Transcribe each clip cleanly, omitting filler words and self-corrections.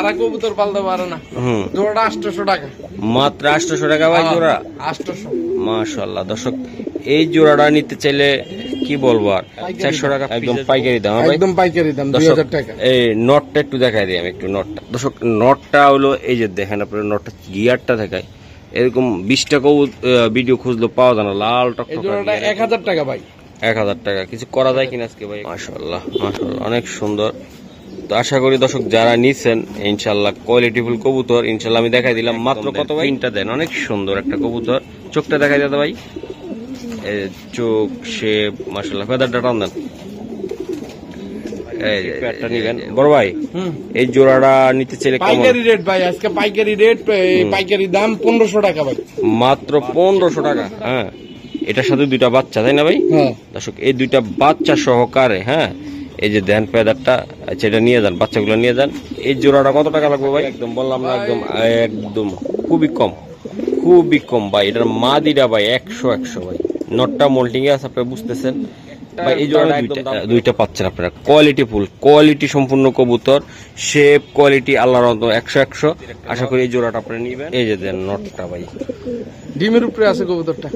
তারা কবুতর পালতে পারে না। জোড়াটা 800 টাকা, মাত্র 800 টাকা ভাই জোড়া। 800। মাশাআল্লাহ দর্শক, এই জোড়াটা নিতে চাইলে কি বলবো আর 400 টাকা একদম পাইকারি দাম। একদম পাইকারি দাম 2000 টাকা। এই নটটা একটু দেখাই দিই আমি, একটু নটটা দর্শক। নটটা হলো এই যে দেখেন আপনার নটটা, গিয়ারটা দেখায় এরকম 20 টাকা ভিডিও খুঁজলো পাওয়া যায় না, লাল টকটকা। 1000 টাকা ভাই, 1000 টাকা। কিছু করা যায় কিনা আজকে ভাই? মাশাআল্লাহ মাশাআল্লাহ অনেক সুন্দর। তো আশা করি দর্শক যারা নিছেন ইনশাআল্লাহ কোয়ালিটিফুল কবুতর ইনশাআল্লাহ আমি দেখাই দিলাম। মাত্র কত ভাই? 3টা দেন, অনেক সুন্দর একটা কবুতর। চোখটা দেখাই দাদা ভাই, চোখ শেপ মাশাআল্লাহ। ফেদারটা টান দেন, এই প্যাডটা নিবেন বড় ভাই। এই জোড়াটা নিতে চাইলে পাইকারি রেট ভাই, আজকে পাইকারি রেট, পাইকারি দাম 1500 টাকা ভাই, মাত্র 1500 টাকা। হ্যাঁ, এটার সাথে 2টা বাচ্চা তাই না ভাই? দর্শক এই 2টা বাচ্চা সহকারে, হ্যাঁ এই যে দেন পেদারটা, আচ্ছা এটা নিয়ে যান, বাচ্চাগুলো নিয়ে যান। এই জোড়াটা কত টাকা লাগবে ভাই? একদম বললাম না, একদম একদম খুবই কম, খুবই কম ভাই। এটার মাদিটা ভাই 100 ভাই। নটটা মোল্টিং এ আছে, আপনারা বুঝতেছেন ভাই। এই জোড়াটা দুইটা পাচ্ছেন আপনারা, কোয়ালিটি ফুল, কোয়ালিটি সম্পূর্ণ কবুতর, শেপ কোয়ালিটি আল্লাহর রহমতে 100। আশা করি এই জোড়াটা আপনারা নিবেন। এই যে দেন নটটা ভাই, ডিমের উপরে আছে কবুতরটা,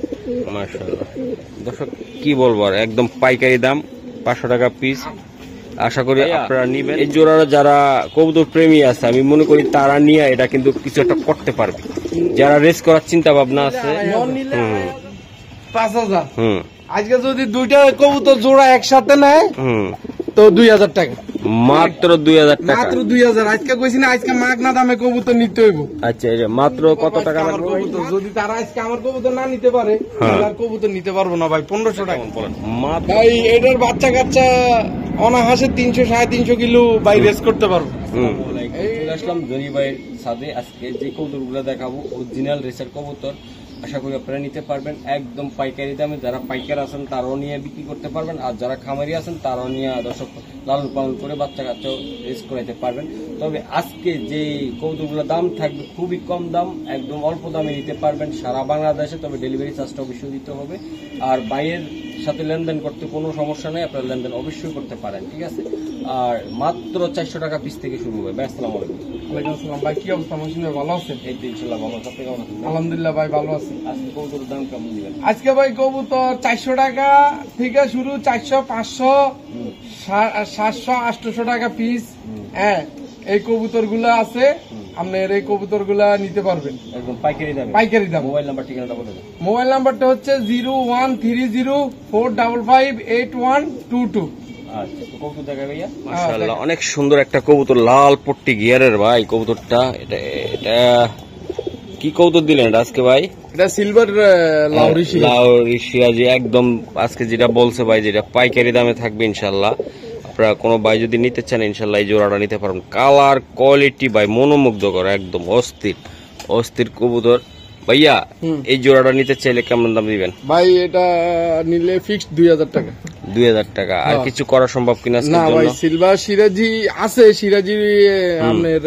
মাশাআল্লাহ। দর্শক কি বলবো আর, একদম পাইকারি দাম 500 টাকা পিস। আশা করি আপনারা নিবেন। এই জোড়াটা যারা কবুতর প্রেমী আছে আমি মনে করি তারা নিয়ে এটা কিন্তু কিছু একটা করতে পারবে। যারা রেস করার চিন্তা ভাবনা আছে 5000। আজকে যদি 2টা কবুতর জোড়া একসাথে নেয় তো 2000 টাকা, মাত্র 2000 টাকা, মাত্র 2000। আজকে কইছি না, আজকে মাগনা দামে কবুতর নিতে হইব। আচ্ছা মাত্র কত টাকা লাগবে কবুতর? যদি তারা আজকে আমার কবুতর না নিতে পারে তাহলে আর কবুতর নিতে পারবো না ভাই। 1500 টাকা ভাই। এটার বাচ্চা কাচ্চা অনাহাসে 300 350 কিলো ভাই রেস করতে পারবো। চলে আসলাম জনি ভাইয়ের সাথে। আজকে যে কবুতর গুলো দেখাবো অরিজিনাল রেসার কবুতর। আশা করি আপনারা নিতে পারবেন একদম পাইকারি দামে। যারা পাইকার আছেন তারাও নিয়ে বিক্রি করতে পারবেন, আর যারা খামারি আছেন তারাও নিয়ে দর্শক লালন পালন করে বাচ্চা কাচ্চাও রেস করাইতে পারবেন। তবে আজকে যে কবুতরগুলোর দাম থাকবে খুবই কম দাম, একদম অল্প দামে নিতে পারবেন সারা বাংলাদেশে। তবে ডেলিভারি চার্জটা অবশ্যই দিতে হবে। আর বাইরের সাথে লেনদেন করতে কোনো সমস্যা নেই, আপনারা লেনদেন অবশ্যই করতে পারেন, ঠিক আছে। আর মাত্র 400 টাকা পিস থেকে শুরু হবে ভাই। আসসালামু আলাইকুম। ওয়ালাইকুম আসসালাম ভাই, কি অবস্থা? মহসিন ভাই ভালো আছেন? এই তো ইনশাআল্লাহ ভালো আছি, আপনি কেমন আছেন? আলহামদুলিল্লাহ ভাই ভালো আছি। আজকে কবুতরের দাম কেমন দিবেন? আজকে ভাই কবুতর 400 টাকা থেকে শুরু, 400 500 700 800 টাকা পিস। হ্যাঁ, এই কবুতর গুলা আছে, আপনার এই কবুতর গুলা নিতে পারবেন একদম পাইকারি দামে। পাইকারি দাম। মোবাইল নাম্বার ঠিকানাটা বলে দেন। মোবাইল নাম্বারটা হচ্ছে 01304558122। আচ্ছা, তো কবুতর দেখা ভাইয়া। মাশাআল্লাহ অনেক সুন্দর একটা কবুতর, লাল পট্টি গিয়ারের ভাই কবুতরটা। এটা কি কবুতর দিলেন এটা আজকে ভাই? এটা সিলভার লাউরি সিরাজি। একদম আজকে যেটা বলছে ভাই, যেটা পাইকারি দামে থাকবে ইনশাআল্লাহ। আপনারা কোনো ভাই যদি নিতে চান ইনশাআল্লাহ এই জোড়াটা নিতে পারবেন। কালার কোয়ালিটি ভাই মনোমুগ্ধকর, একদম অস্থির অস্থির কবুতর। ভাইয়া এই জোড়াটা নিতে চাইলে কেমন দাম দিবেন ভাই? এটা নিলে ফিক্সড 2000 টাকা। 2000 টাকা। আর কিছু করা সম্ভব কিনা? না ভাই, সিলভার সিরাজি আছে, সিরাজি আপনার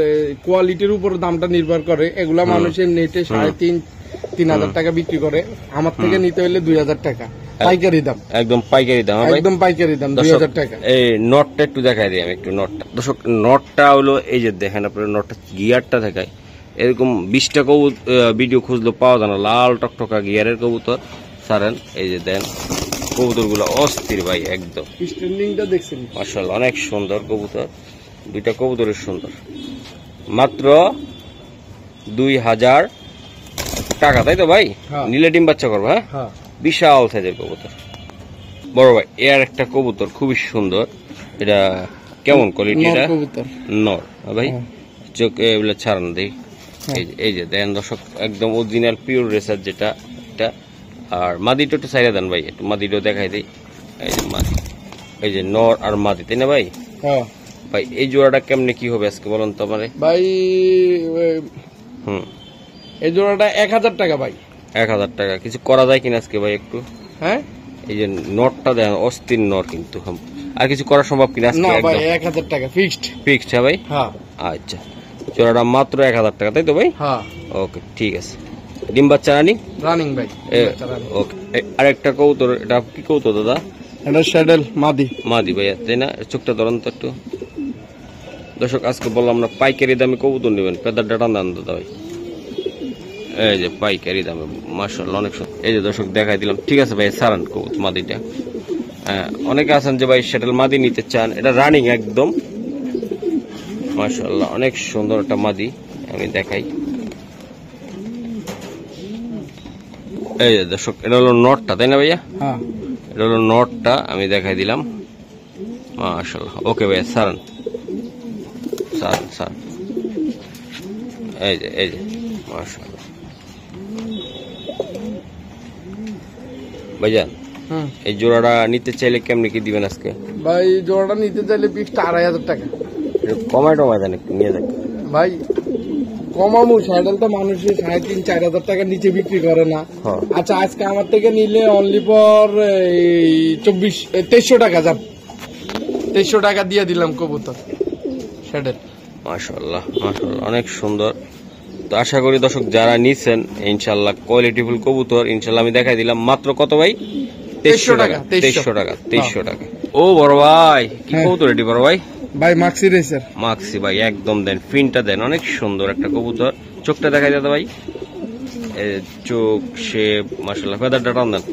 কোয়ালিটির উপর দামটা নির্ভর করে। এগুলা মানুষের নেটে 3,500 টাকা বিক্রি করে, আমার থেকে নিতে হলে 2000 টাকা পাইকারি দাম। একদম পাইকারি দাম, একদম পাইকারি দাম 2000 টাকা। এই নটটা একটু দেখাই দিই আমি, একটু নটটা দর্শক। নটটা হলো এই যে দেখেন আপনার নটটা, গিয়ারটা দেখায় এরকম 20 টাকা ভিডিও খুঁজলো পাওয়া যায় না, লাল টকটকা গিয়ারের কবুতর সারেন। এই যে দেন কবুতর গুলো অস্থির ভাই, একদম স্ট্যান্ডিংটা দেখছেন মাশাআল্লাহ অনেক সুন্দর কবুতর। 2টা কবুতরের সুন্দর। মাত্র 2000 টাকা, তাই তো ভাই? নিলে ডিম বাচ্চা করবো। হ্যাঁ, বিশাল সাইজের কবুতর বড় ভাই। এর একটা কবুতর খুবই সুন্দর। এটা কেমন কোয়ালিটি? এটা নর ভাই, চোখে এগুলো ছাড়ান দেই। এই যে দেন দর্শক, একদম অরিজিনাল পিওর রেসার যেটা এটা। আর মাদিটা একটু সাইডে দেন ভাই, একটু মাদিটাও দেখাই দিই। এই যে মাদি, এই যে নর আর মাদি, তাই না ভাই? ভাই এই জোড়াটা কেমনে কি হবে আজকে বলুন তো আমারে ভাই? এই জোড়াটা 1000 টাকা ভাই। 1000 টাকা। কিছু করা যায় কিনা আজকে ভাই একটু? হ্যাঁ, এই যে নটটা দেন অস্থির নর, কিন্তু আর কিছু করা সম্ভব কিনা আজকে? না ভাই, 1000 টাকা ফিক্সড। ফিক্সড হ্যাঁ ভাই? হ্যাঁ। আচ্ছা, জোড়াটা মাত্র 1000 টাকা, তাই তো ভাই? হ্যাঁ। ওকে ঠিক আছে। ডিম বাচ্চা রানিং ভাই। ওকে। আরেকটা কবুতর, এটা কি কবুতর দাদা? এটা শ্যাডেল মাদি। মাদি ভাইয়া, তাই না? চোখটা ধরুন তো একটু দর্শক আজকে বললাম না পাইকারি দামে কবুতর নেবেন, পেদার ডাটা দান দাদা ভাই। এই যে পাইকারি দামে মাশাআল্লাহ অনেক সুন্দর। এই যে দর্শক দেখাই দিলাম। ঠিক আছে ভাই, সারান কবুতর মাদিটা। হ্যাঁ, অনেকে আছেন যে ভাই সেটাল মাদি নিতে চান, এটা রানিং একদম মাশাআল্লাহ অনেক সুন্দর একটা মাদি। আমি দেখাই, এই যে দর্শক এটা হলো নটটা, তাই না ভাইয়া? হ্যাঁ, এটা হলো নটটা, আমি দেখাই দিলাম মাশাআল্লাহ। ওকে ভাইয়া, সারান সারান সারান। এই যে মাশাআল্লাহ ভাইজান। এই জোড়াটা নিতে চাইলে কেমনি কি দিবেন আজকে? ভাই জোড়াটা নিতে চাইলে পিসটা 2500 টাকা। কমায় টমায় দেন একটু, নিয়ে যাক ভাই কমামু, স্যাডেল তো মানুষের 3500-4000 টাকার নিচে বিক্রি করে না। আচ্ছা আজকে আমার থেকে নিলে অনলি ফর 2300 টাকা, যান 2300 টাকা দিয়ে দিলাম কবুতর স্যাডেল। মাশাআল্লাহ মাশাআল্লাহ অনেক সুন্দর। তো আশা করি দর্শক যারা নিছেন ইনশাআল্লাহ কোয়ালিটিফুল কবুতর ইনশাআল্লাহ আমি দেখাই দিলাম। মাত্র কত ভাই? 2300 টাকা। 2300 টাকা, 2300 টাকা। ও বড় ভাই, কি কবুতর এটি বড় ভাই? ভাই মাক্সি রেসার। মাক্সি ভাই, একদম দেন, ফিনটা দেন, অনেক সুন্দর একটা কবুতর। চোখটা দেখাই দাদা ভাই, চোখ শেপ মাশাআল্লাহ। ফেদারটা টান দেন,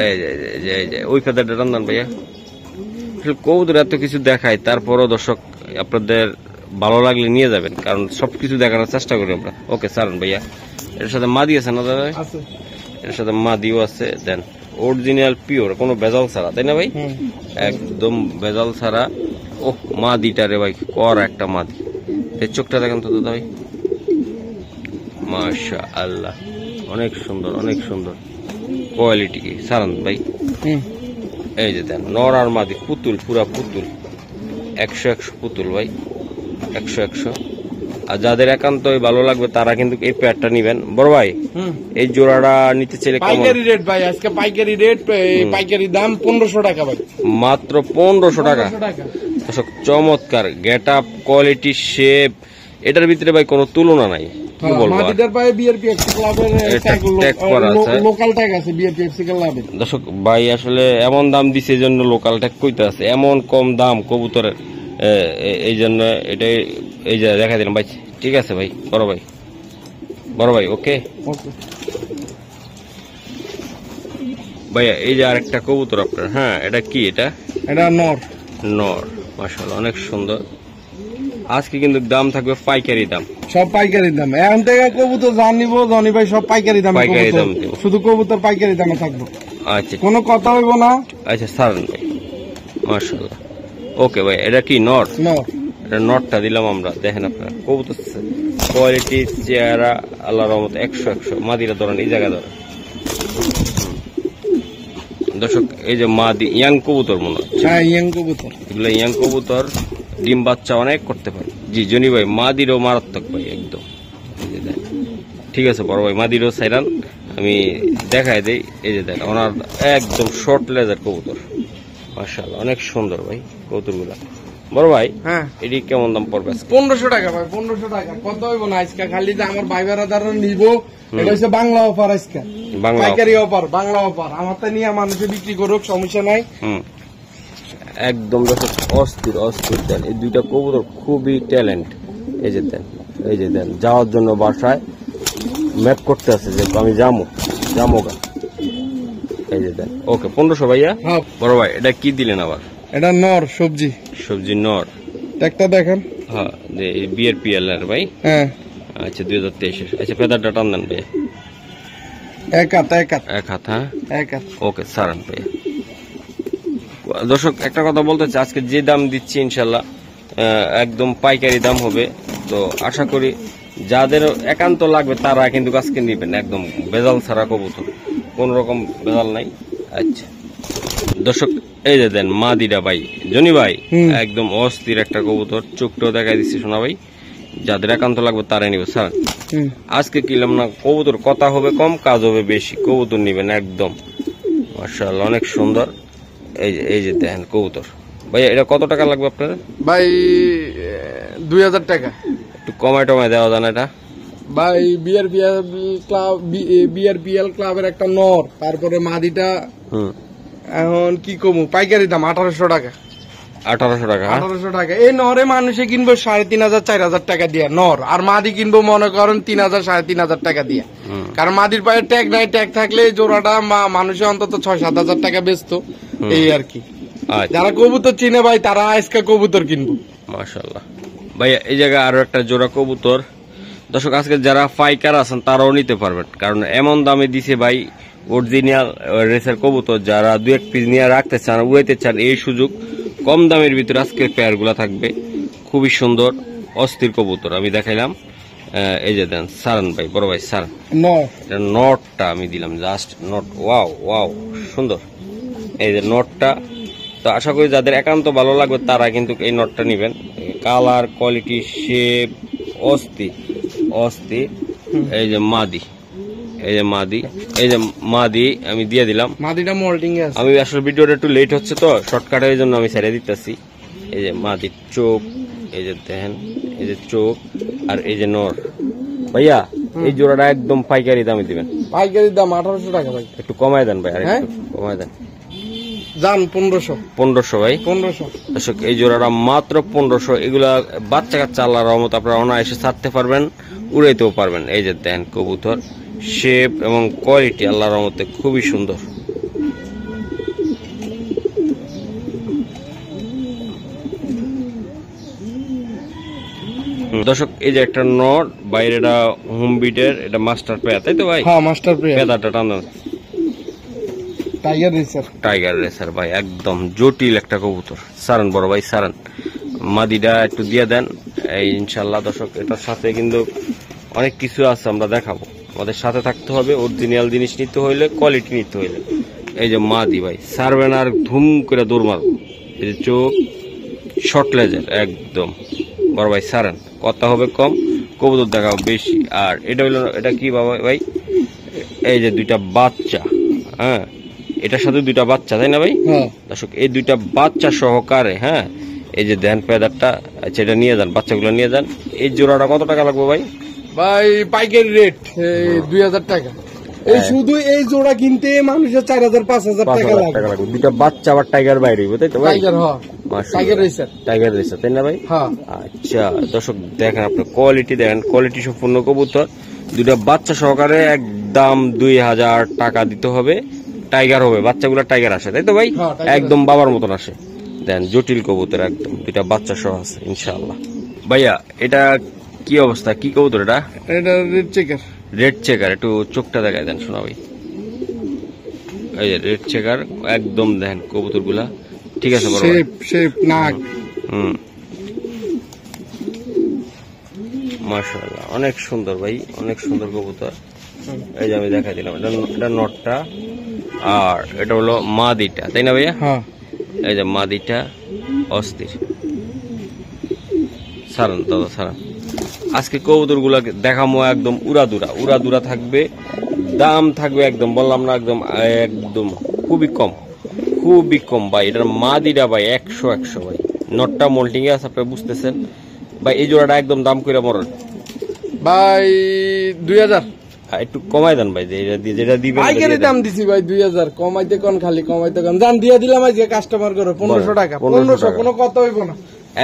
এই যে ওই ফেদারটা টান দেন ভাইয়া। কবুতর এত কিছু দেখায়, তারপরও দর্শক আপনাদের ভালো লাগলে নিয়ে যাবেন, কারণ সবকিছু দেখানোর চেষ্টা করি আমরা। ওকে সারান ভাইয়া। এর সাথে মাদি আছে না দাদা? এর সাথে মাদিও আছে। দেন অরিজিনাল পিওর, কোনো ভেজাল ছাড়া, তাই না ভাই? একদম ভেজাল ছাড়া। ওহ মাদিটা রে ভাই, কর একটা মাদি। এই চোখটা দেখেন তো দাদা ভাই, মাশাআল্লাহ অনেক সুন্দর, অনেক সুন্দর কোয়ালিটি। কি সারান ভাই। এই যে দেন নর আর মাদি, পুতুল, পুরা পুতুল, 100 পুতুল ভাই, 100। আর যাদের একান্তই ভালো লাগবে তারা কিন্তু এই পেয়ারটা নিবেন। বড় ভাই এই জোড়াটা নিতে চাইলে পাইকারি রেট ভাই, আজকে পাইকারি রেট, পাইকারি দাম 1500 টাকা ভাই, মাত্র 1500 টাকা। চমৎকার গেট আপ, কোয়ালিটি, শেপ, এটার ভিতরে ভাই কোনো তুলনা নাই। কি বলবো, লোকাল ট্যাগ আছে বিআরপিএফসি ক্লাবের। দর্শক ভাই আসলে এমন দাম দিছে এই জন্য লোকাল ট্যাগ কইতে আছে, এমন কম দাম কবুতরের, এই জন্য এটাই এই যে দেখা দিলাম ভাই। ঠিক আছে ভাই, বড় ভাই, বড় ভাই। ওকে ভাইয়া, এই যে আরেকটা কবুতর আপনার। হ্যাঁ, এটা কি? এটা নর। নর মাশাআল্লাহ অনেক সুন্দর। আজকে কিন্তু দাম থাকবে পাইকারি দাম, সব পাইকারি দাম। এখন থেকে কবুতর যা নিব জনি ভাই সব পাইকারি দাম, পাইকারি দাম দেব, শুধু কবুতর পাইকারি দামে থাকবে। আচ্ছা, কোনো কথা হইব না। আচ্ছা সারান ভাই, মাশাআল্লাহ। ওকে ভাই, এটা কি নর? এটা নটটা দিলাম আমরা। দেখেন আপনারা কবুতর কোয়ালিটি, চেহারা আল্লাহর রহমতে 100। মাদিরা ধরেন, এই জায়গা ধরেন দর্শক। এই যে মাদি ইয়াং কবুতর মনে হচ্ছে, ইয়াং কবুতর, এগুলো ইয়াং কবুতর, ডিম বাচ্চা অনেক করতে পারে। জি জনি ভাই, মাদিরও মারাত্মক ভাই একদম। ঠিক আছে বড় ভাই, মাদিরও সাইরান আমি দেখাই দেই। এই যে দেখ ওনার একদম শর্ট লেজার কবুতর, মাশাআল্লাহ অনেক সুন্দর ভাই কবুতর গুলা। বড় ভাই হ্যাঁ, এটি কেমন দাম পড়বে? 1500 টাকা ভাই, 1500 টাকা। কত হইব না আজকে, খালি যে আমার ভাই বেড়াদাররা নিব, এটা হচ্ছে বাংলা অফার আজকে, পাইকারি অফার, বাংলা অফার। আমার তা নিয়ে মানুষে বিক্রি করুক, সমস্যা নাই। একদম অস্থির অস্থির দেন। এই দুইটা কবুতর খুবই ট্যালেন্ট। এই যে দেন, এই যে দেন, যাওয়ার জন্য বাসায় ম্যাপ করতে আছে যে আমি যাবো গা। এই যে দেন। ওকে 1500 ভাইয়া। বড় ভাই এটা কি দিলেন আবার? এটা নর, সবজি নর। একটা দেখেন। হ্যাঁ, যে বিআরপিএল এর ভাই। হ্যাঁ, আচ্ছা 2023। আচ্ছা ফেদারটা টান দেন ভাই, এক হাত। হ্যাঁ এক হাত। ওকে সারান ভাই। দর্শক একটা কথা বলতে চাই, আজকে যে দাম দিচ্ছি ইনশাল্লাহ একদম পাইকারি দাম হবে। তো আশা করি যাদের একান্ত লাগবে তারা কিন্তু আজকে নিবেন, একদম ভেজাল ছাড়া কবুতর, কোন রকম ভেজাল নাই। আচ্ছা দর্শক এই যে দেন মাদিরা ভাই, জনি ভাই একদম অস্থির একটা কবুতর, চোখটাও দেখাই দিচ্ছি শোনা ভাই। যাদের একান্ত লাগবে তারাই নিবে স্যার। আজকে কিনলাম না কবুতর, কথা হবে কম, কাজ হবে বেশি। কবুতর নিবেন একদম মাশাআল্লাহ অনেক সুন্দর। এই যে দেখেন কবুতর ভাইয়া, এটা কত টাকা লাগবে আপনার? ভাই 2000 টাকা। একটু কমায় টমায় দেওয়া যায় না এটা? ভাই বিআরপিএল ক্লাবের একটা নর, তারপরে মাদিটা এখন কি কমু, পাইকারি দাম 1800 টাকা। 1800 টাকা। 1800 টাকা। এই নরে মানুষে কিনবো 3500 4000 টাকা দিয়ে নর, আর মাদি কিনবো মনে করেন 3000 3500 টাকা দিয়ে। কারণ মাদির পায়ে ট্যাগ নাই, ট্যাগ থাকলে এই জোড়াটা মানুষে অন্তত 6-7 হাজার টাকা বেচতো, এই আর কি। যারা কবুতর চিনে ভাই তারা আজকে কবুতর কিনবো। মাশাআল্লাহ ভাইয়া, এই জায়গায় আরো একটা জোড়া কবুতর। দর্শক আজকে যারা পাইকার আছেন তারাও নিতে পারবেন, কারণ এমন দামে দিছে ভাই অরিজিনাল রেসার কবুতর। যারা 2-1 পিস নিয়ে রাখতে চান, উড়াইতে চান, এই সুযোগ। কম দামের ভিতরে আজকের পেয়ার গুলা থাকবে, খুবই সুন্দর অস্থির কবুতর আমি দেখাইলাম। এই যে দেন সারান ভাই, বড় ভাই সারান, নটটা আমি দিলাম, জাস্ট নট, ওয়াও ওয়াও সুন্দর। এই যে নটটা, তো আশা করি যাদের একান্ত ভালো লাগবে তারা কিন্তু এই নটটা নিবেন। কালার, কোয়ালিটি, শেপ অস্থির অস্থির। এই যে মাদি, এই যে মাদি, এই যে মাদি আমি দিয়ে দিলাম। মাদিটা মোল্ডিং এ আছে। আমি আসলে ভিডিওটা একটু লেট হচ্ছে তো শর্টকাটের জন্য আমি ছেড়ে দিতেছি। এই যে মাদির চোখ, এই যে দেখেন, এই যে চোখ, আর এই যে নর। ভাইয়া এই জোড়াটা একদম পাইকারি দামে দিবেন। পাইকারি দাম 1800 টাকা ভাই। একটু কমায় দেন ভাই, আর একটু কমায় দেন। জান 1500 ভাই, 1500। দর্শক এই জোড়াটা মাত্র 1500। এগুলা বাচ্চা কাচ্চা আল্লাহর রহমত আপনারা অনায়াসে ছাড়তে পারবেন, উড়াইতেও পারবেন। এই যে দেখেন কবুতর, শেপ এবং কোয়ালিটি আল্লাহর রহমতে খুবই সুন্দর। দর্শক এই যে একটা নট, বাইরেটা হোম বিটের, এটা মাস্টার পেয়ার, তাই তো ভাই? হ্যাঁ মাস্টার পেয়ার। পেয়ারটা টানা টাইগার রেসার। টাইগার রেসার ভাই, একদম জটিল একটা কবুতর। সারান বড় ভাই সারান, মাদিটা একটু দিয়ে দেন। এই ইনশাল্লাহ দর্শক এটার সাথে কিন্তু অনেক কিছু আছে, আমরা দেখাবো। আমাদের সাথে থাকতে হবে, অরিজিনাল জিনিস নিতে হইলে, কোয়ালিটি নিতে হইলে। এই যে মাদি ভাই, সারবেন আর ধুম করে দৌড় মারবো। এই যে চোখ, শর্ট লেজের একদম। বড় ভাই সারান, কথা হবে কম, কবুতর দেখাবো বেশি। আর এটা হইলো, এটা কি বাবা ভাই? এই যে দুইটা বাচ্চা, হ্যাঁ এটার সাথে দুইটা বাচ্চা, তাই না ভাই? দর্শক এই দুইটা বাচ্চা সহকারে, হ্যাঁ এই যে দেন পেদারটা, আচ্ছা এটা নিয়ে যান, বাচ্চাগুলো নিয়ে যান। এই জোড়াটা কত টাকা লাগবে ভাই? ভাই পাইকারি রেট 2000 টাকা। এই শুধু এই জোড়া কিনতে মানুষের 4000-5000 টাকা লাগবে। দুইটা বাচ্চা আবার টাইগার বাইরে হইব, তাই তো ভাই? টাইগার, হ্যাঁ টাইগার রেসার। টাইগার রেসার, তাই না ভাই? হ্যাঁ। আচ্ছা দর্শক দেখেন, আপনার কোয়ালিটি দেখেন, কোয়ালিটি সম্পূর্ণ কবুতর। দুইটা বাচ্চা সহকারে একদম 2000 টাকা দিতে হবে। টাইগার হবে, বাচ্চাগুলো টাইগার আসে, তাই তো ভাই? একদম বাবার মতন আসে। দেন জটিল কবুতর একদম, দুইটা বাচ্চা সহ আছে ইনশাআল্লাহ। ভাইয়া এটা কি অবস্থা, কি কবুতর এটা? এটা রেড চেকার। রেড চেকার, একটু চোখটা দেখায় দেন শোনা ভাই। এই যে রেড চেকার একদম, দেখেন কবুতর গুলা ঠিক আছে, শেপ নাক, মাশাআল্লাহ অনেক সুন্দর ভাই, অনেক সুন্দর কবুতর। এই যে আমি দেখাই দিলাম, এটা নটটা, আর এটা হলো মাদিটা, তাই না ভাইয়া? এই যে মাদিটা অস্থির। সারান দাদা সারান, আজকে কবুতর গুলা দেখামো একদম উড়াদুরা থাকবে, দাম থাকবে একদম, বললাম না একদম একদম খুবই কম ভাই। এটার মাদিটা ভাই 100 ভাই, নটটা মোল্টিং এ আছে, আপনারা বুঝতেছেন ভাই। এই জোড়াটা একদম দাম করে মরণ ভাই 2000। একটু কমাই দেন ভাই, যেটা দিবেন। পাইকারি দাম দিছি ভাই 2000, কমাইতে কোন খালি কমাইতে কোন, জান দিয়ে দিলাম আজকে কাস্টমার করে 1500 টাকা। 1500 কোনো কথা হইব না,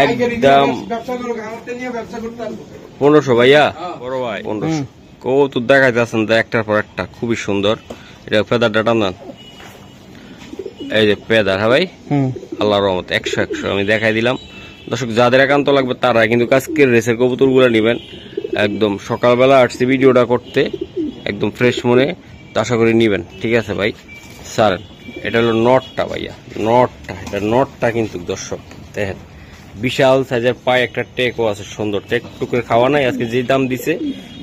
একদম ব্যবসা করো, আমারতে নিয়ে ব্যবসা করতে আসবো। 1500 ভাইয়া, বড় ভাই 1500। কবুতর দেখাইতেছেন তো একটার পর একটা, খুবই সুন্দর। এটা ফেদারটা টানান, এই যে ফেদার, হ্যাঁ ভাই আল্লাহর রহমত 100 আমি দেখাই দিলাম। দর্শক যাদের একান্ত লাগবে তারা কিন্তু আজকের রেসের কবুতর গুলো নিবেন। একদম সকালবেলা আসছে ভিডিওটা করতে, একদম ফ্রেশ মনে, আশা করি নিবেন। ঠিক আছে ভাই স্যার, এটা হলো নটটা ভাইয়া, নটটা, এটা নটটা কিন্তু দর্শক দেখেন, বিশাল সাইজের পায়ে একটা টেকও আছে সুন্দর। টেক টুকের খাওয়া নাই, আজকে যে দাম দিছে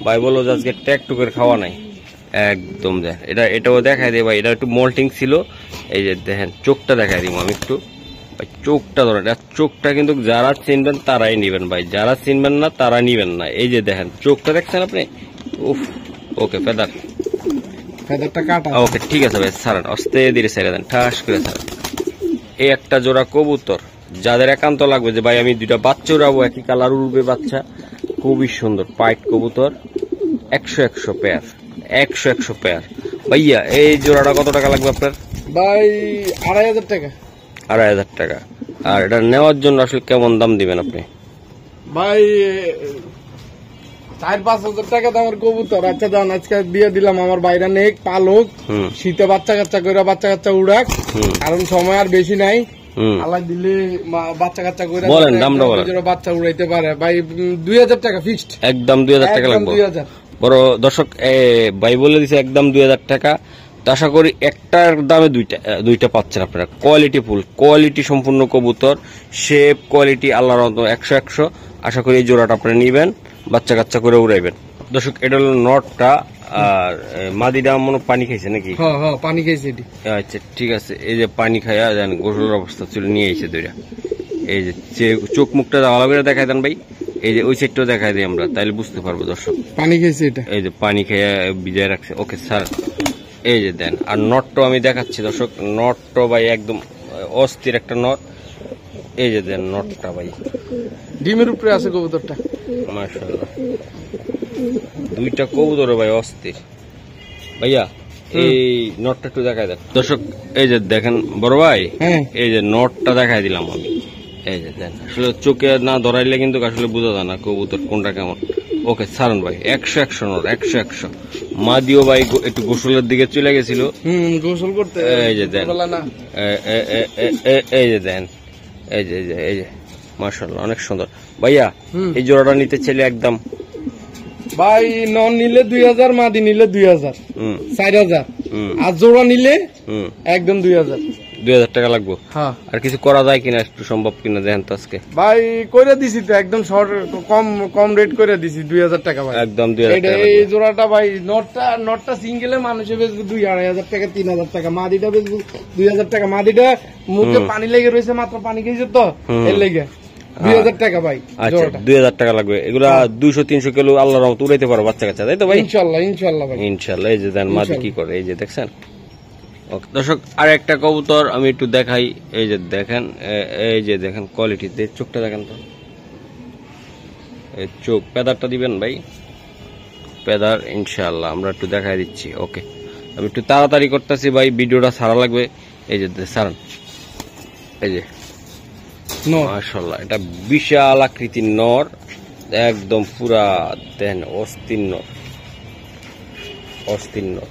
ভাই বললো যে আজকে টেক টুকের খাওয়া নাই একদম। দেখ এটাও দেখাই দে ভাই, এটা একটু মোল্টিং ছিল। এই যে দেখেন চোখটা দেখাই দিব আমি একটু ভাই, চোখটা ধরেন, চোখটা কিন্তু যারা চিনবেন তারাই নিবেন ভাই, যারা চিনবেন না তারা নিবেন না। এই যে দেখেন চোখটা দেখছেন আপনি, উফ। ওকে ফেদারটা কাটা, ওকে ঠিক আছে ভাই, ছাড়েন আস্তে ধীরে ছেড়ে দেন, ঠাস করে ছাড়েন। এই একটা জোড়া কবুতর যাদের একান্ত লাগবে যে ভাই আমি দুইটা বাচ্চা উড়াবো, একই কালার উড়বে বাচ্চা, খুবই সুন্দর পাইট কবুতর, 100 পেয়ার, 100 পেয়ার। ভাইয়া এই জোড়াটা কত টাকা লাগবে আপনার? ভাই 2500 টাকা। 2500 টাকা। আর এটা নেওয়ার জন্য আসলে কেমন দাম দিবেন আপনি? ভাই 4-5 হাজার টাকা দামের কবুতর। আচ্ছা দান আজকে দিয়ে দিলাম, আমার বাইরা নেক পালক, শীতে বাচ্চা কাচ্চা করে বাচ্চা কাচ্চা উড়াক, কারণ সময় আর বেশি নাই। আল্লাহ দিলে বাচ্চা কাচ্চা করে বলেন দামটা বলেন, বাচ্চা উড়াইতে পারে। ভাই 2000 টাকা ফিক্সড, একদম 2000 টাকা লাগবে। 2000 বড় দর্শক ভাই বলে দিছে একদম 2000 টাকা। তো আশা করি একটার দামে দুইটা পাচ্ছেন আপনারা। কোয়ালিটি ফুল, কোয়ালিটি সম্পূর্ণ কবুতর, শেপ কোয়ালিটি আল্লাহর রহমতে 100। আশা করি এই জোড়াটা আপনারা নিবেন, বাচ্চা কাচ্চা করে উড়াইবেন। দর্শক এটা হলো নটটা, আর মাদিটা মনে পানি খাইছে নাকি? হ্যাঁ পানি খাইছে। আচ্ছা ঠিক আছে, এই যে পানি খাইয়া জান গোসলের অবস্থা ছিল, নিয়ে এসে দুইটা। এই যে চোখ মুখটা ভালো করে দেখাই দেন ভাই, এই যে ওই সাইডটাও দেখাই দিই আমরা, তাইলে বুঝতে পারবো দর্শক। পানি খাইছে এটা, এই যে পানি খাইয়া ভিজায় রাখছে। ওকে স্যার, এই যে দেন। আর নটটাও আমি দেখাচ্ছি দর্শক, নটটা ভাই একদম অস্থির একটা নট। এই যে দেন নটটা ভাই, ডিমের উপরে আছে কবুতরটা, মাশাআল্লাহ। দুইটা কবুতর ভাই অস্থির। ভাইয়া এই নটটা একটু দেখাই দেন দর্শক। এই যে দেখেন বড় ভাই, এই যে নটটা দেখাই দিলাম আমি। এই যে দেন, আসলে চোখে না ধরাইলে কিন্তু আসলে বোঝা যায় না কবুতর কোনটা কেমন। ওকে সারন ভাই, 100 নট, 100। মাদিও ভাই একটু গোসলের দিকে চলে গেছিল, গোসল করতে। এই যে দেন, এই যে দেন, এই যে মাশাআল্লাহ অনেক সুন্দর। ভাইয়া এই জোড়াটা নিতে চাইলে একদম ভাই নন নিলে 2000, মাদি নিলে 2000, 4000, আর জোড়া নিলে একদম 2000 টাকা লাগবে। হ্যাঁ, আর কিছু করা যায় কিনা, একটু সম্ভব কিনা দেখেন তো আজকে। ভাই কইরা দিছি তো, একদম শর্ট কম রেট করে দিছি, 2000 টাকা ভাই, একদম 2000 টাকা। এই জোড়াটা ভাই নটটা সিঙ্গেলে মানুষে বেচবে 2-2500 টাকা, 3000 টাকা। মাদিটা বেচবে 2000 টাকা। মাদিটা মুখে পানি লেগে রয়েছে, মাত্র পানি খেয়েছে তো, এর লেগে 2000 টাকা ভাই। আচ্ছা 2000 টাকা লাগবে। এগুলা 200-300 কিলো আল্লাহর রহমতে উড়াইতে পারো বাচ্চা কাচ্চা, তাই তো ভাই? ইনশাআল্লাহ ভাই, ইনশাআল্লাহ। এই যে দেন মাদি কি করে, এই যে দেখছেন। ওকে দর্শক, আর একটা কবুতর আমি একটু দেখাই। এই যে দেখেন, এই যে দেখেন কোয়ালিটিতে, চোখটা দেখেন তো, এই চোখ। পেদারটা দিবেন ভাই, পেদার ইনশাআল্লাহ আমরা একটু দেখাই দিচ্ছি। ওকে, আমি একটু তাড়াতাড়ি করতেছি ভাই, ভিডিওটা সারা লাগবে। এই যে সারান, এই যে মাশাআল্লাহ, এটা বিশাল আকৃতির নর, একদম পুরা দেন অস্থির নর।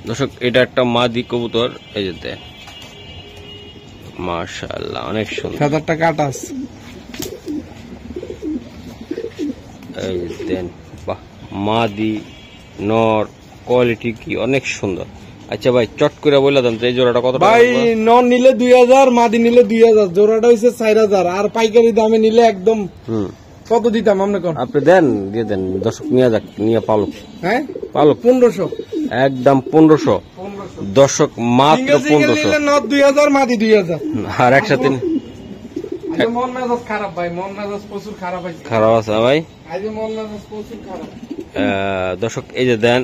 দর্শক এটা একটা মাদি কবুতর, এই যে দেন মাশাআল্লাহ অনেক সুন্দর। ফেদারটা কাটাস, এই যে দেন, বাহ, মাদি নর কোয়ালিটি কি অনেক সুন্দর। আচ্ছা ভাই চট করে বলে দেন এই জোড়াটা কত টাকা? ভাই নন নিলে 2000, মাদি নিলে 2000, জোড়াটা হইছে 4000। আর পাইকারি দামে নিলে একদম কত দিতাম আপনি কোন? আপনি দেন, দিয়ে দেন দর্শক নিয়ে যাক, নিয়ে পালক। হ্যাঁ পালক 1500, একদম 1500 দর্শক, মাত্র 1500। নট 2000, মাদি 2000। আর একসাথে মন মেজাজ খারাপ ভাই, মন মেজাজ প্রচুর খারাপ হয়েছে। খারাপ আছে ভাই, আজকে মন মেজাজ প্রচুর খারাপ। দর্শক এই যে দেন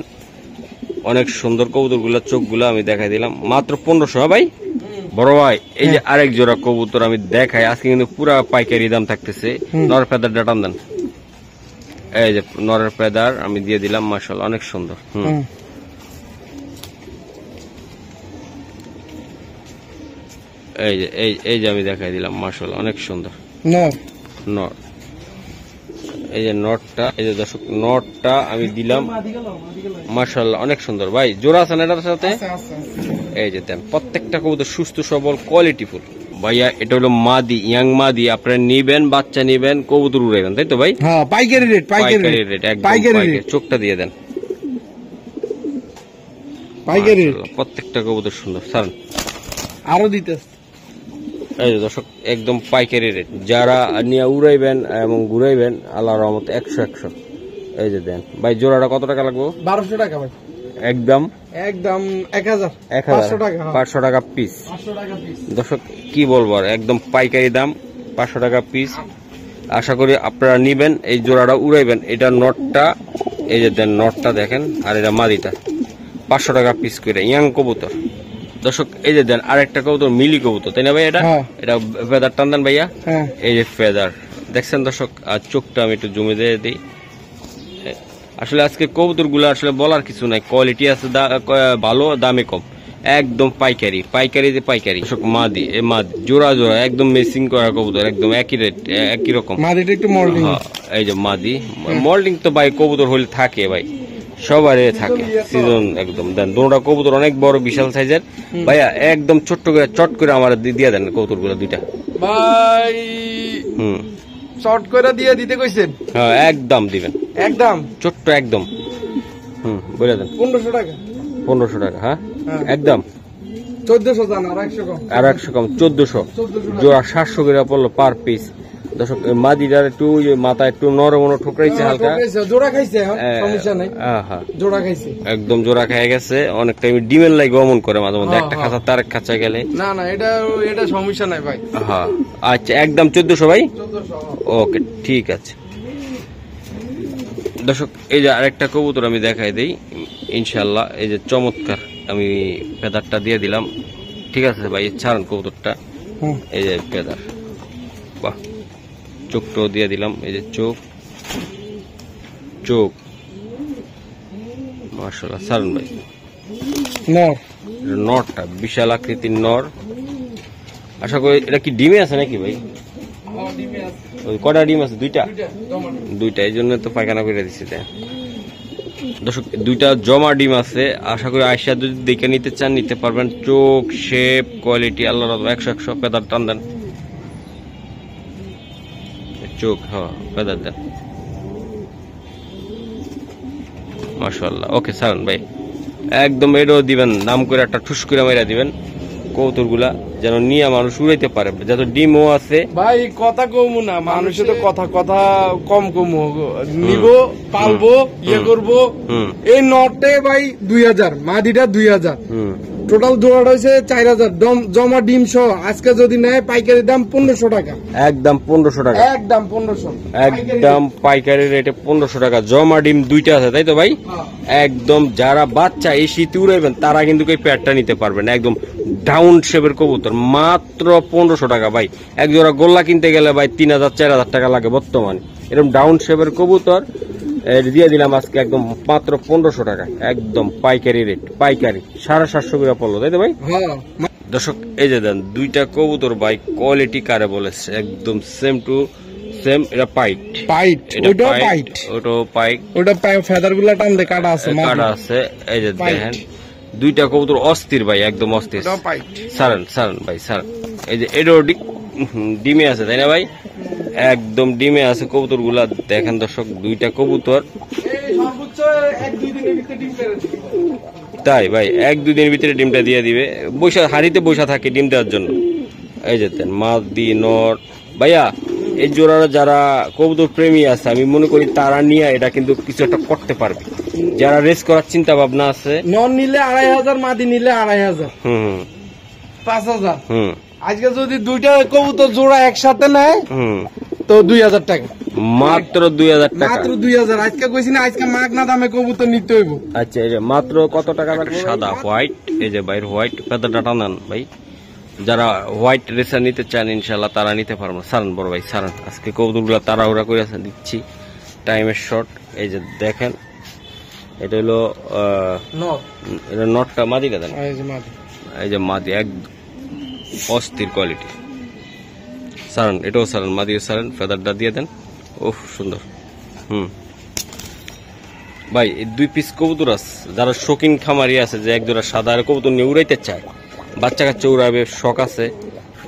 অনেক সুন্দর কবুতর গুলা, চোখ গুলা আমি দেখাই দিলাম, মাত্র 1500 ভাই। বড় ভাই এই যে আরেক জোড়া কবুতর আমি দেখাই, আজকে কিন্তু পুরা পাইকারি দাম থাকতেছে। নর ফেদার ডাটাম দেন, এই যে নরের ফেদার আমি দিয়ে দিলাম, মাশাআল্লাহ অনেক সুন্দর। এই যে আমি দেখাই দিলাম, মাশাআল্লাহ অনেক সুন্দর নর। এই যে নটটা, এই যে দর্শক নটটা আমি দিলাম, মাশাআল্লাহ অনেক সুন্দর ভাই। জোড়া আছে না এটার সাথে? এই যে দেন, প্রত্যেকটা কবুতর সুস্থ সবল কোয়ালিটিফুল ভাইয়া। এটা হলো মাদি, ইয়াং মাদি, আপনারা নিবেন, বাচ্চা নিবেন, কবুতর উড়াইবেন, তাই তো ভাই? হ্যাঁ পাইকারি রেট, পাইকারি রেট। চোখটা দিয়ে দেন, পাইকারি রেট। প্রত্যেকটা কবুতর সুন্দর। স্যার আরো দিতে, এই যে দর্শক একদম পাইকারি রেট, যারা নিয়ে উড়াইবেন এবং ঘুরাইবেন আল্লাহর রহমতে 100। এই যে দেন ভাই, জোড়াটা কত টাকা লাগবে? 1200 টাকা ভাই, একদম 1000, 500 টাকা পিস। দর্শক কি বলবো আর, একদম পাইকারি দাম, 500 টাকা পিস। আশা করি আপনারা নিবেন, এই জোড়াটা উড়াইবেন। এটা নটটা, এই যে দেন নটটা দেখেন, আর এটা মাদিটা 500 টাকা পিস করে, ইয়াং কবুতর। দর্শক এই যে দেন আরেকটা কবুতর, মিলি কবুতর, তাই না ভাই? এটা ফেদার টান দেন ভাইয়া, এই যে ফেদার দেখছেন দর্শক। আর চোখটা আমি একটু জমে দিয়ে দিই। আসলে আজকে কবুতর গুলো আসলে বলার কিছু নাই, কোয়ালিটি আছে ভালো, দামে কম। একদম পাইকারি পাইকারি যে পাইকারি মাদি এ মাদি জোড়া জোড়া একদম মেসিং করা কবুতর একদম একই রেট একই রকম মাদিটা একটু মোল্ডিং। এই যে মাদি মোল্ডিং তো ভাই কবুতর হলে থাকে ভাই সবারই থাকে সিজন একদম দেন দুটা কবুতর অনেক বড় বিশাল সাইজের ভাইয়া একদম ছোট্ট করে চট করে আমার দিয়ে দেন কবুতর গুলো দুইটা ভাই শর্ট করে দিয়ে দিতে কইছেন? হ্যাঁ একদম দিবেন একদম ছোট্ট একদম বলে দেন 1500 টাকা। 1500 টাকা হ্যাঁ একদম 1400 জান আর 100 কম। আর 100 কম 1400 জোড়া 700 করে পড়লো পার পিস। দর্শক মাদিটার একটু মাথা একটু নরম ঠোকরাইছে হালকা জোড়া খাইছে সমস্যা নাই জোড়া খাইছে একদম জোড়া খেয়ে গেছে অনেক টাইম ডিমের লাগে গমন করে মাঝে মধ্যে একটা খাঁচা তার এক খাঁচা গেলে না না এটা সমস্যা নাই ভাই। হ্যাঁ আচ্ছা একদম 1400 ভাই ওকে ঠিক আছে। দর্শক এই যে আরেকটা কবুতর আমি দেখাই দেই ইনশাল্লাহ এই যে চমৎকার আমি পেদারটা দিয়ে দিলাম ঠিক আছে ভাই ছাড়ান কবুতরটা এই যে পেদার বাহ চোখটাও দিয়ে দিলাম এই যে চোখ চোখ মাশাআল্লাহ ছাড়ান ভাই নর নরটা বিশাল আকৃতির নর আশা করি এটা কি ডিমে আছে নাকি ভাই? ওই কটা ডিম আছে? দুইটা এই জন্য তো পায়খানা করে দিচ্ছি তাই। দর্শক দুইটা জমা ডিম আছে আশা করি আয়সা যদি দেখে নিতে চান নিতে পারবেন। চোখ শেপ কোয়ালিটি আল্লাহ 100 পেদার টান দেন চোখ পেদার দেন মাশাআল্লাহ ওকে সারন ভাই একদম এটাও দিবেন নাম করে একটা ঠুস করে মেরা দিবেন কৌতুর গুলা যেন নিয়ে মানুষ উড়াইতে পারে যত ডিমও আছে ভাই কথা কমু না মানুষের তো কথা কম কমু নিব পালবো ইয়ে করবো এই নটে ভাই 2000 মাদিটা 2000 টোটাল জোড়াটা হয়েছে 4000 জমা ডিম সহ আজকে যদি নেয় পাইকারি দাম 1500 টাকা একদম 1500 টাকা একদম 1500 একদম পাইকারি রেটে 1500 টাকা জমা ডিম দুইটা আছে তাই তো ভাই একদম যারা বাচ্চা এই শীতে উড়াইবেন তারা কিন্তু এই প্যাডটা নিতে পারবেন একদম ডাউন শেপের কবুতর মাত্র 1500 টাকা ভাই এক জোড়া গোল্লা কিনতে গেলে ভাই 3000-4000 টাকা লাগে বর্তমানে এরকম ডাউন শেপের কবুতর দিয়ে দিলাম আজকে একদম মাত্র 1500 টাকা একদম পাইকারি রেট পাইকারি 750 করে পড়লো তাই তো ভাই। দর্শক এই যে দেন দুইটা কবুতর ভাই কোয়ালিটি কারে বলেছে একদম সেম টু সেম এটা পাইট ওটাও পাইট ওটা ফেদার গুলা টান দে কাটা আছে এই যে দেখেন দুইটা কবুতর অস্থির ভাই একদম অস্থির সারান ভাই সারান এই যে এডো ডিমে আছে তাই না ভাই একদম ডিমে আছে কবুতর গুলা দেখেন দর্শক দুইটা কবুতর তাই ভাই 1-2 দিনের ভিতরে ডিমটা দিয়ে দিবে হাড়িতে বসা থাকে ডিম দেওয়ার জন্য। এই যে মাদি নর ভাইয়া এই জোড়ারা যারা কবুতর প্রেমী আছে আমি মনে করি তারা নিয়ে এটা কিন্তু কিছু একটা করতে পারবে যারা রেস করার চিন্তা ভাবনা আছে নর নিলে 2500 মাদি নিলে 2500 5000 আজকে যদি দুইটা কবুতর জোড়া একসাথে নেয় তো 2000 টাকা মাত্র 2000 টাকা মাত্র 2000 আজকে কইছি না আজকে মাগনা দামে কবুতর নিতে হইব। আচ্ছা এই যে মাত্র কত টাকা লাগবে সাদা হোয়াইট এই যে ভাই হোয়াইট পেদারটা টানান ভাই যারা হোয়াইট রেসার নিতে চান ইনশাআল্লাহ তারা নিতে পারবেন সারান বড় ভাই সারান আজকে কবুতরগুলো তাড়াহুড়া করে দিচ্ছি টাইমের শর্ট এই যে দেখেন এটা হলো এটা নটটা মাদিটা দেন এই যে মাদি এক অস্থির কোয়ালিটি সারান এটাও সারান মাদিও সারান ফেদারটা দিয়ে দেন ওহ সুন্দর ভাই এই 2 পিস কবুতর আছে যারা শৌখিন খামারি আছে যে এক জোড়া সাদা কবুতর নিয়ে উড়াইতে চায় বাচ্চা কাচ্চা উড়াবে শখ আছে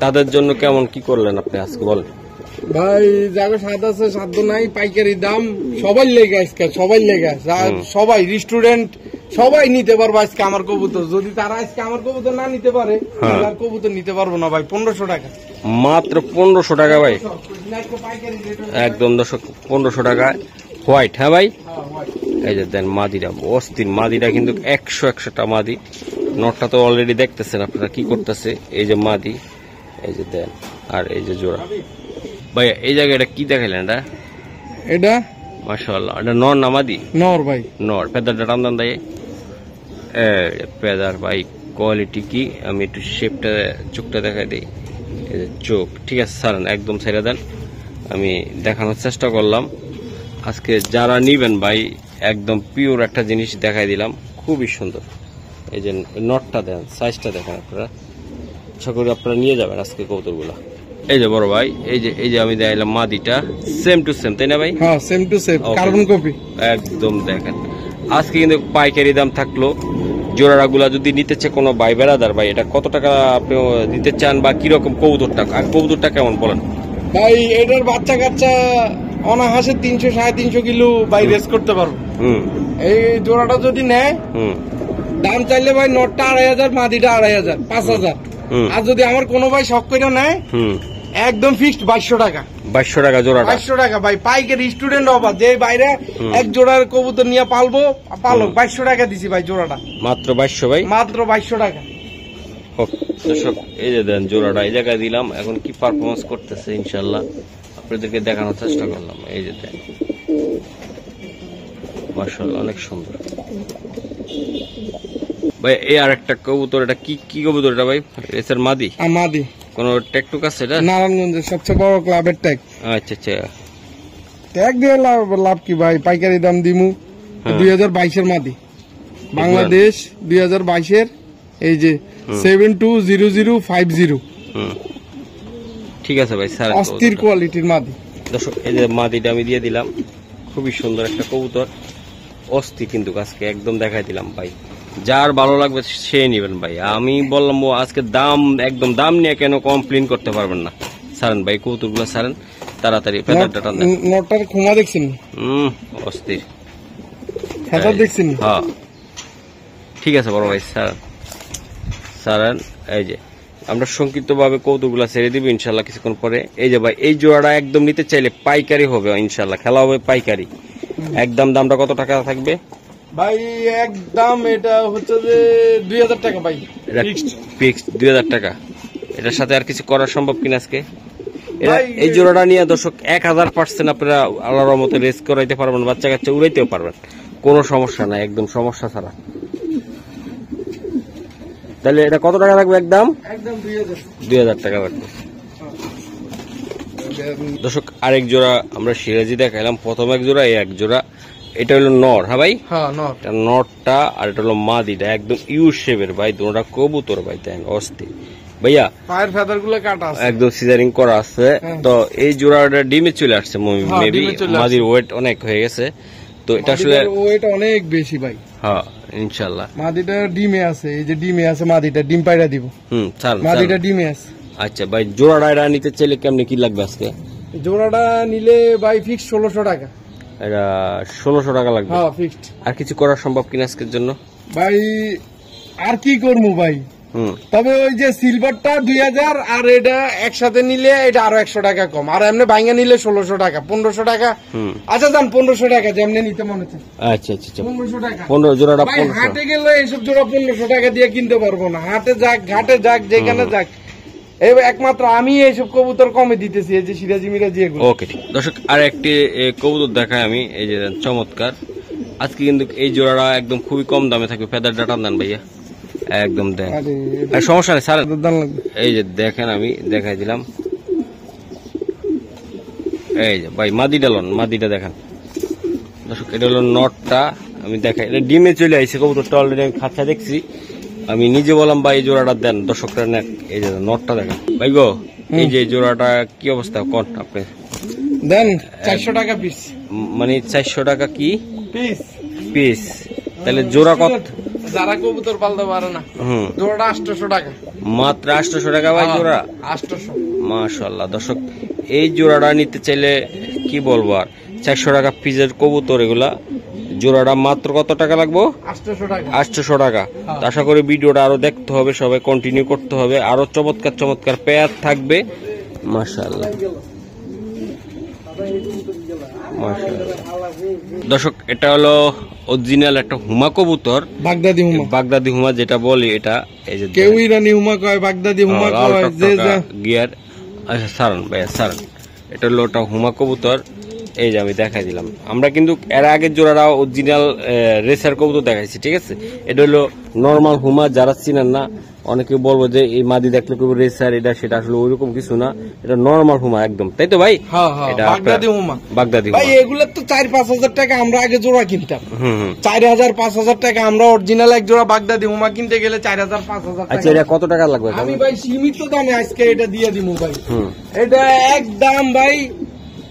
তাদের জন্য কেমন কি করলেন আপনি আজকে বলেন ভাই যাবে সাদা আছে সাধ্য নাই পাইকারি দাম সবাই লেগে আজকে সবাই রেস্টুরেন্ট সবাই নিতে পারবো আজকে আমার কবুতর যদি তারা আজকে আমার কবুতর না নিতে পারে তার কবুতর নিতে পারবো না ভাই 1500 টাকা মাত্র 1500 টাকা ভাই একদম 1500 টাকা হোয়াইট হ্যাঁ ভাই এই যে দেন মাদিরা অস্থির মাদিরা কিন্তু 100টা মাদি নটটা তো অলরেডি দেখতেছেন আপনারা কি করতেছে এই যে মাদি এই যে দেন আর এই যে জোড়া ভাই এই জায়গাটা কি দেখাইলেন এটা মাশাআল্লাহ এটা নর না মাদি নর ভাই নর পেদারটা টান দেন দেয় পেদার ভাই কোয়ালিটি কি আমি একটু শেপটা চোখটা দেখাই দিই এই যে চোখ ঠিক আছে সারান একদম ছেড়ে দেন আমি দেখানোর চেষ্টা করলাম আজকে যারা নিবেন ভাই একদম পিওর একটা জিনিস দেখাই দিলাম খুবই সুন্দর এই যে নটটা দেন, সাইজটা দেখেন আপনারা, আশা করি আপনারা নিয়ে যাবেন আজকে কবুতরগুলা। এই যে বড় ভাই, এই যে আমি দেখাইলাম মাদিটা, সেম টু সেম, তাই না ভাই? হ্যাঁ same to same, carbon copy একদম। দেখেন আজকে কিন্তু পাইকারি দাম থাকলো। জোড়াটা গুলা যদি নিতে চায় কোনো ভাই বেড়াদার, ভাই এটা কত টাকা আপনি দিতে চান বা কিরকম কবুতরটা, আর কবুতরটা কেমন বলেন ভাই? এটার বাচ্চা কাচ্চা অনাহাসে 300-350 কিলো ভাই রেস করতে পারবো। এই জোড়াটা যদি নেয়, দাম চাইলে ভাই নটটা 2500, মাদিটা 2500, 5000। আর যদি আমার কোনো ভাই শখ করে নেয়, একদম ফিক্সড 2200 টাকা। 2200 টাকা জোড়াটা? 2200 টাকা ভাই, পাইকারি স্টুডেন্ট অফার। যে বাইরে এক জোড়ার কবুতর নিয়ে পালবো, 2200 টাকা দিছি ভাই জোড়াটা, মাত্র 2200 ভাই, মাত্র 2200 টাকা। দর্শক এই যে দেন জোড়াটা এই জায়গায় দিলাম, এখন কি পারফরমেন্স করতেছে ইনশাল্লাহ আপনাদেরকে দেখানোর চেষ্টা করলাম। এই যে দেন, মাশাআল্লাহ অনেক সুন্দর ভাই। এই আর একটা কবুতর, এটা কি কবুতর এটা ভাই? রেসের মাদি? মাদি। কোন ট্যাগটুক আছে এটা? নারায়ণগঞ্জের সবচেয়ে বড় ক্লাবের ট্যাগ। আচ্ছা আচ্ছা। ট্যাগ দিয়ে লাভ কি ভাই? পাইকারি দাম দিমু। 2022-এর মাদি, বাংলাদেশ 2022-এর। এই যে 720050। ঠিক আছে ভাই, স্যার অস্থির কোয়ালিটির মাদি। দর্শক এই যে মাদিটা আমি দিয়ে দিলাম, খুবই সুন্দর একটা কবুতর, অস্থির কিন্তু আজকে একদম দেখাই দিলাম ভাই। যার ভালো লাগবে সে নেবেন ভাই। আমি বললাম আজকে দাম একদম, দাম নিয়ে কেন কমপ্লেন করতে পারবেন না। সারেন ভাই কবুতরগুলো সারেন তাড়াতাড়ি। ফেদারটা টান দেন। নটার খুমা দেখছেন? অস্থির ফেদার দেখছেন? হ্যাঁ ঠিক আছে বড় ভাই, সারেন। এই যে আমরা সংক্ষিপ্ত ভাবে কৌতুকগুলা ছেড়ে দিব ইনশাল্লাহ কিছুক্ষণ পরে। এই যে ভাই এই জোড়াটা একদম নিতে চাইলে পাইকারি হবে ইনশাল্লাহ, খেলা হবে পাইকারি। একদম দামটা কত টাকা থাকবে ভাই? একদম এটা হচ্ছে যে 2000 টাকা ভাই, ফিক্সড 2000 টাকা। এটার সাথে আর কিছু করা সম্ভব কিনা আজকে? এই জোড়াটা নিয়ে দর্শক 1000% আপনারা আল্লাহর রহমতে রেস করাইতে পারবেন, বাচ্চা কাচ্চা উড়াইতেও পারবেন, কোনো সমস্যা নাই, একদম সমস্যা ছাড়া। তাহলে এটা কত টাকা লাগবে? একদম 2000 টাকা লাগবে। দর্শক আরেক জোড়া আমরা সিরাজি দেখাইলাম, প্রথম এক জোড়া, এই এক জোড়া। এটা হলো নর। হ্যাঁ ভাই, নরটা, আর এটা হলো মাদিটা, একদম ইউ শেপের ভাই, দুটোটা কবুতর ভাই, দেন অস্থির ভাইয়া। পায়ের ফেদার গুলো কাটা আছে, একদম সিজারিং করা আছে। তো এই জোড়াটা ডিমে চলে আসছে, মেবি মাদির ওয়েট অনেক হয়ে গেছে। তো এটা আসলে ওয়েট অনেক বেশি ভাই। হ্যাঁ ইনশাআল্লাহ মাদিটা ডিমে আছে, এই যে ডিমে আছে মাদিটা, ডিম পাইরা দিব। মাদিটা ডিমে আছে। আচ্ছা ভাই, জোড়াটা নিতে চাইলে কেমনে কি লাগবে আজকে? জোড়াটা নিলে ভাই ফিক্স 1600 টাকা। এটা 1600 টাকা লাগবে? হ্যাঁ ফিক্সড। আর কিছু করা সম্ভব কিনা আজকের জন্য? ভাই আর কি করবো ভাই, তবে ওই যে সিলভারটা 2000, আর এটা একসাথে নিলে এটা আরো 100 টাকা কম, আর এমনি বাইঙ্গা নিলে 1600 টাকা, 1500 টাকা। আচ্ছা যান 1500 টাকা যেমনি নিতে মনে হচ্ছে। আচ্ছা আচ্ছা 1500 টাকা 15 জোড়াটা। হাটে গেলে এইসব জোড়া 1500 টাকা দিয়ে কিনতে পারবো না। হাটে যাক, ঘাটে যাক, যেখানে যাক, একমাত্র আমি এইসব কবুতর কমে দিতেছি, এই যে সিরাজি মিরাজি এগুলো। ওকে ঠিক। দর্শক আর একটি কবুতর দেখাই আমি, এই যে চমৎকার। আজকে কিন্তু এই জোড়াটা একদম খুবই কম দামে থাকবে। ফেদার ডাটা দেন ভাইয়া, একদম দেন, সমস্যা নেই স্যার। এই যে দেখেন আমি দেখাই দিলাম, এই যে ভাই মাদিটা লন, মাদিটা দেখেন দর্শক। এটা হলো নটটা, আমি দেখাই, এটা ডিমে চলে আইছে কবুতরটা, অলরেডি আমি খাঁচা দেখছি। আমি নিজে বললাম ভাই এই জোড়াটা দেন, দর্শকরা নেন। এই যে নটটা দেখেন ভাই গো, এই যে জোড়াটা কি অবস্থা কোন আপনি দেন? 400 টাকা পিস। মানে 400 টাকা কি পিস? পিস। তাহলে জোড়া কত? যারা কবুতর পালতে পারে না, জোড়াটা 800 টাকা মাত্র। 800 টাকা ভাই জোড়া? 800। মাশাআল্লাহ। দর্শক এই জোড়াটা নিতে চাইলে কি বলবো আর, 400 টাকা পিসের কবুতর এগুলা। জোড়াটা মাত্র কত টাকা লাগবে? 800 টাকা। 800 টাকা। আশা করি ভিডিওটা আরো দেখতে হবে, সবাই কন্টিনিউ করতে হবে, আরো চমৎকার চমৎকার পেয়ার থাকবে। মাশাআল্লাহ মাশাআল্লাহ। দর্শক এটা হলো অরিজিনাল একটা হুমা কবুতর, বাগদাদি হুমা। বাগদাদি হুমা যেটা বলি, এটা এই যে কেউ ইরানি হুমা কয়, বাগদাদি হুমা কয়, যে গিয়ার। আচ্ছা সারন ভাইয়া সারন, এটা হলো ওটা হুমা কবুতর, এই যে আমি দেখাই দিলাম, আমরা কিন্তু এর আগের জোড়াটা অরিজিনাল রেসার কবুতর দেখাইছি, ঠিক আছে। এটা হলো নর্মাল হুমা, যারা চিনেন না অনেকে বলবো যে এই মাদি দেখলে কেউ রেসার, এটা সেটা আসলে ওইরকম কিছু না, এটা নর্মাল হুমা একদম, তাই তো ভাই? এটা বাগদাদি হুমা, বাগদাদি ভাই এগুলোর তো 4-5 হাজার টাকা আমরা আগে জোড়া কিনতাম। 4,000-5,000 টাকা আমরা অরিজিনাল এক জোড়া বাগদাদি হুমা কিনতে গেলে 4,000-5,000 টাকা। আচ্ছা, এটা কত টাকা লাগবে? আমি ভাই সীমিত দামে আজকে এটা দিয়ে দিব ভাই। এটা একদম ভাই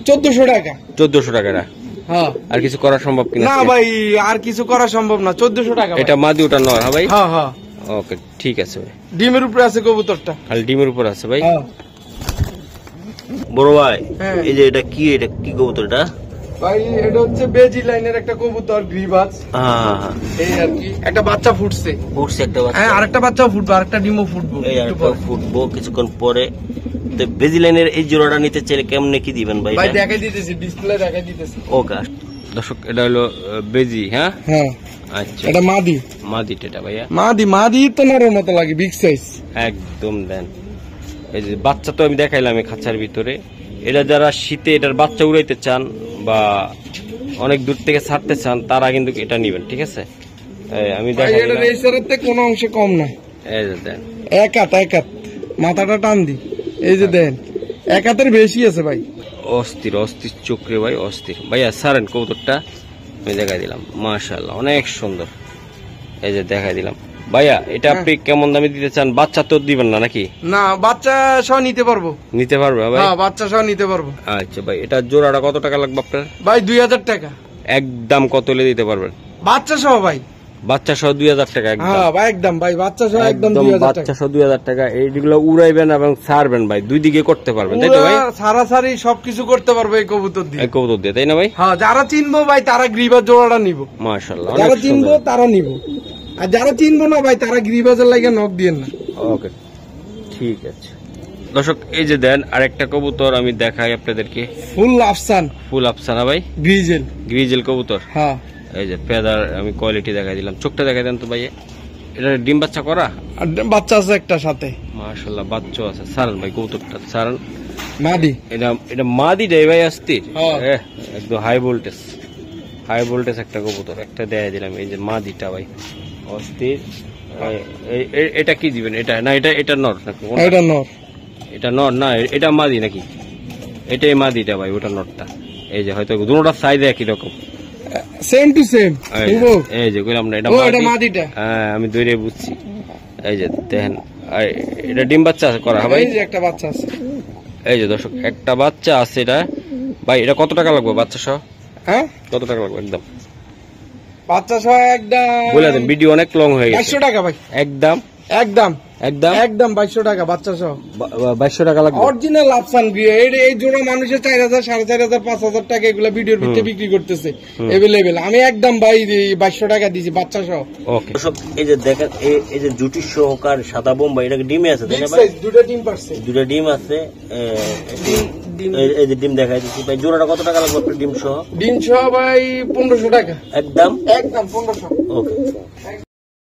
1,400 টাকা। 1,400 টাকা? হ্যাঁ। আর কিছু করা সম্ভব কিনা? না ভাই, আর কিছু করা সম্ভব না, 1,400 টাকা। এটা মাদি, ওটা নর? হ্যাঁ ভাই। হ্যাঁ হ্যাঁ, ওকে, ঠিক আছে ভাই। ডিমের উপরে আছে কবুতরটা, খালি ডিমের উপর আছে ভাই। হ্যাঁ বড় ভাই, এই যে এটা কি কবুতর? এটা ভাই এটা হচ্ছে বেজি লাইনের একটা কবুতর, গ্রিবাজ। এই আর কি, একটা বাচ্চা ফুটছে একটা বাচ্চা। হ্যাঁ, আরেকটা বাচ্চাও ফুটবে, আরেকটা ডিমও ফুটবো, এই আরেকটা ফুটবো কিছুক্ষণ পরে। তো বেজি লাইনের এই জোড়াটা নিতে চাইলে কেমনে কি দিবেন ভাই? ভাই দেখাই দিতেছি, ডিসপ্লে দেখাই দিতেছি। ওকে দর্শক, এটা হলো বেজি। হ্যাঁ হ্যাঁ, আচ্ছা, এটা মাদি। মাদিটা এটা ভাইয়া? মাদি তো নরের মতো লাগে, বিগ সাইজ একদম। দেন এই যে বাচ্চা তো আমি দেখাইলাম এই খাঁচার ভিতরে। এটা যারা শীতে এটার বাচ্চা উড়াইতে চান বা অনেক দূর থেকে ছাড়তে চান, তারা কিন্তু এটা নিবেন, ঠিক আছে। আমি দেখাই এটা রেসারের থেকে কোনো অংশে কম না। এই যে দেন, এক হাত মাথাটা টান দি, এই যে দেন, এক হাতের বেশি আছে ভাই। অস্থির চোখরে ভাই, অস্থির। ভাইয়া সারেন কবুতরটা, আমি দেখাই দিলাম। মাশাআল্লাহ, অনেক সুন্দর। এই যে দেখাই দিলাম ভাইয়া। এটা আপনি কেমন দামে দিতে চান? বাচ্চা তো দিবেন না নাকি? না, বাচ্চা সহ নিতে পারবো। নিতে পারবে ভাই? হ্যাঁ, বাচ্চা সহ নিতে পারবো। আচ্ছা ভাই, এটা জোড়াটা কত টাকা লাগবে আপনার? ভাই 2,000 টাকা একদম। কত হলে দিতে পারবেন? বাচ্চা সহ ভাই, বাচ্চা সহ 2,000 টাকা একদম। হ্যাঁ ভাই, একদম ভাই, বাচ্চা সহ একদম 2,000 টাকা। বাচ্চা সহ 2,000 টাকা। এইগুলো উড়াইবেন এবং ছাড়বেন ভাই, দুই দিকে করতে পারবেন, তাই তো ভাই? সারাসারি সবকিছু করতে পারবো এই কবুতর দিয়ে। এই কবুতর দিয়ে, তাই না ভাই? হ্যাঁ, যারা চিনবো ভাই তারা গ্রিবাজ জোড়াটা নিব। মাশাআল্লাহ, যারা চিনবো তারা নিব, আর যারা চিনবো না ভাই তারা গ্রিবাজের লাগে নক দিয়েন না। ওকে, ঠিক আছে। দর্শক, এই যে দেন আরেকটা কবুতর আমি দেখাই আপনাদেরকে। ফুল আফসানা ভাই, গ্রিজেল কবুতর। হ্যাঁ, এই যে পেদার আমি কোয়ালিটি দেখাই দিলাম। চোখটা দেখাই দেন তো ভাই। এটা ডিম বাচ্চা করা? আর বাচ্চা আছে একটা সাথে। মাশাআল্লাহ, বাচ্চা আছে। সারান ভাই কবুতরটা, সারান। মাদি, এটা মাদি দেয় ভাই, অস্থির। হ্যাঁ, একদম হাই ভোল্টেজ একটা কবুতর, একটা দেখাই দিলাম। এই যে মাদিটা ভাই, অস্থির। এটা কি দিবেন? এটা না, এটা নর নাকি? এটা নর। এটা নর না, এটা মাদি নাকি? এটাই মাদিটা ভাই, ওটা নরটা। এই যে হয়তো দুটোটা সাইজ একই রকম, সেম টু সেম। এই যে কইলাম না, এটা মাদিটা। হ্যাঁ, আমি দূরে বুঝছি। এই যে দেখেন, এটা ডিম বাচ্চা করা ভাই? এই যে একটা বাচ্চা আছে। এই যে দর্শক, একটা বাচ্চা আছে এটা ভাই। এটা কত টাকা লাগবে বাচ্চা সহ? হ্যাঁ, কত টাকা লাগবে একদম? বাচ্চা সহ একদম বলে দেন, ভিডিও অনেক লং হয়ে গেছে। 2,200 টাকা ভাই, একদম 2,200 টাকা বাচ্চা সহ। 2,200 টাকা লাগবে অরিজিনাল আফসান বিয়ে। এই জোড়া মানুষের 4,000, 4,500, 5,000 টাকা এগুলা ভিডিওর ভিতরে বিক্রি করতেছে এভেলেবেল। আমি একদম ভাই 2,200 টাকা দিছি বাচ্চা সহ। ওকে। এই যে দেখেন, এই যে জুটি সহকার সাদা বোম্বাই, এটা ডিমে আছে তাই না ভাই? দুটো ডিম পারছে, দুটো ডিম আছে। এই যে ডিম দেখাই দিচ্ছি ভাই। জোড়াটা কত টাকা লাগবে ডিম সহ? ডিম সহ ভাই 1,500 টাকা একদম 1,500। ওকে।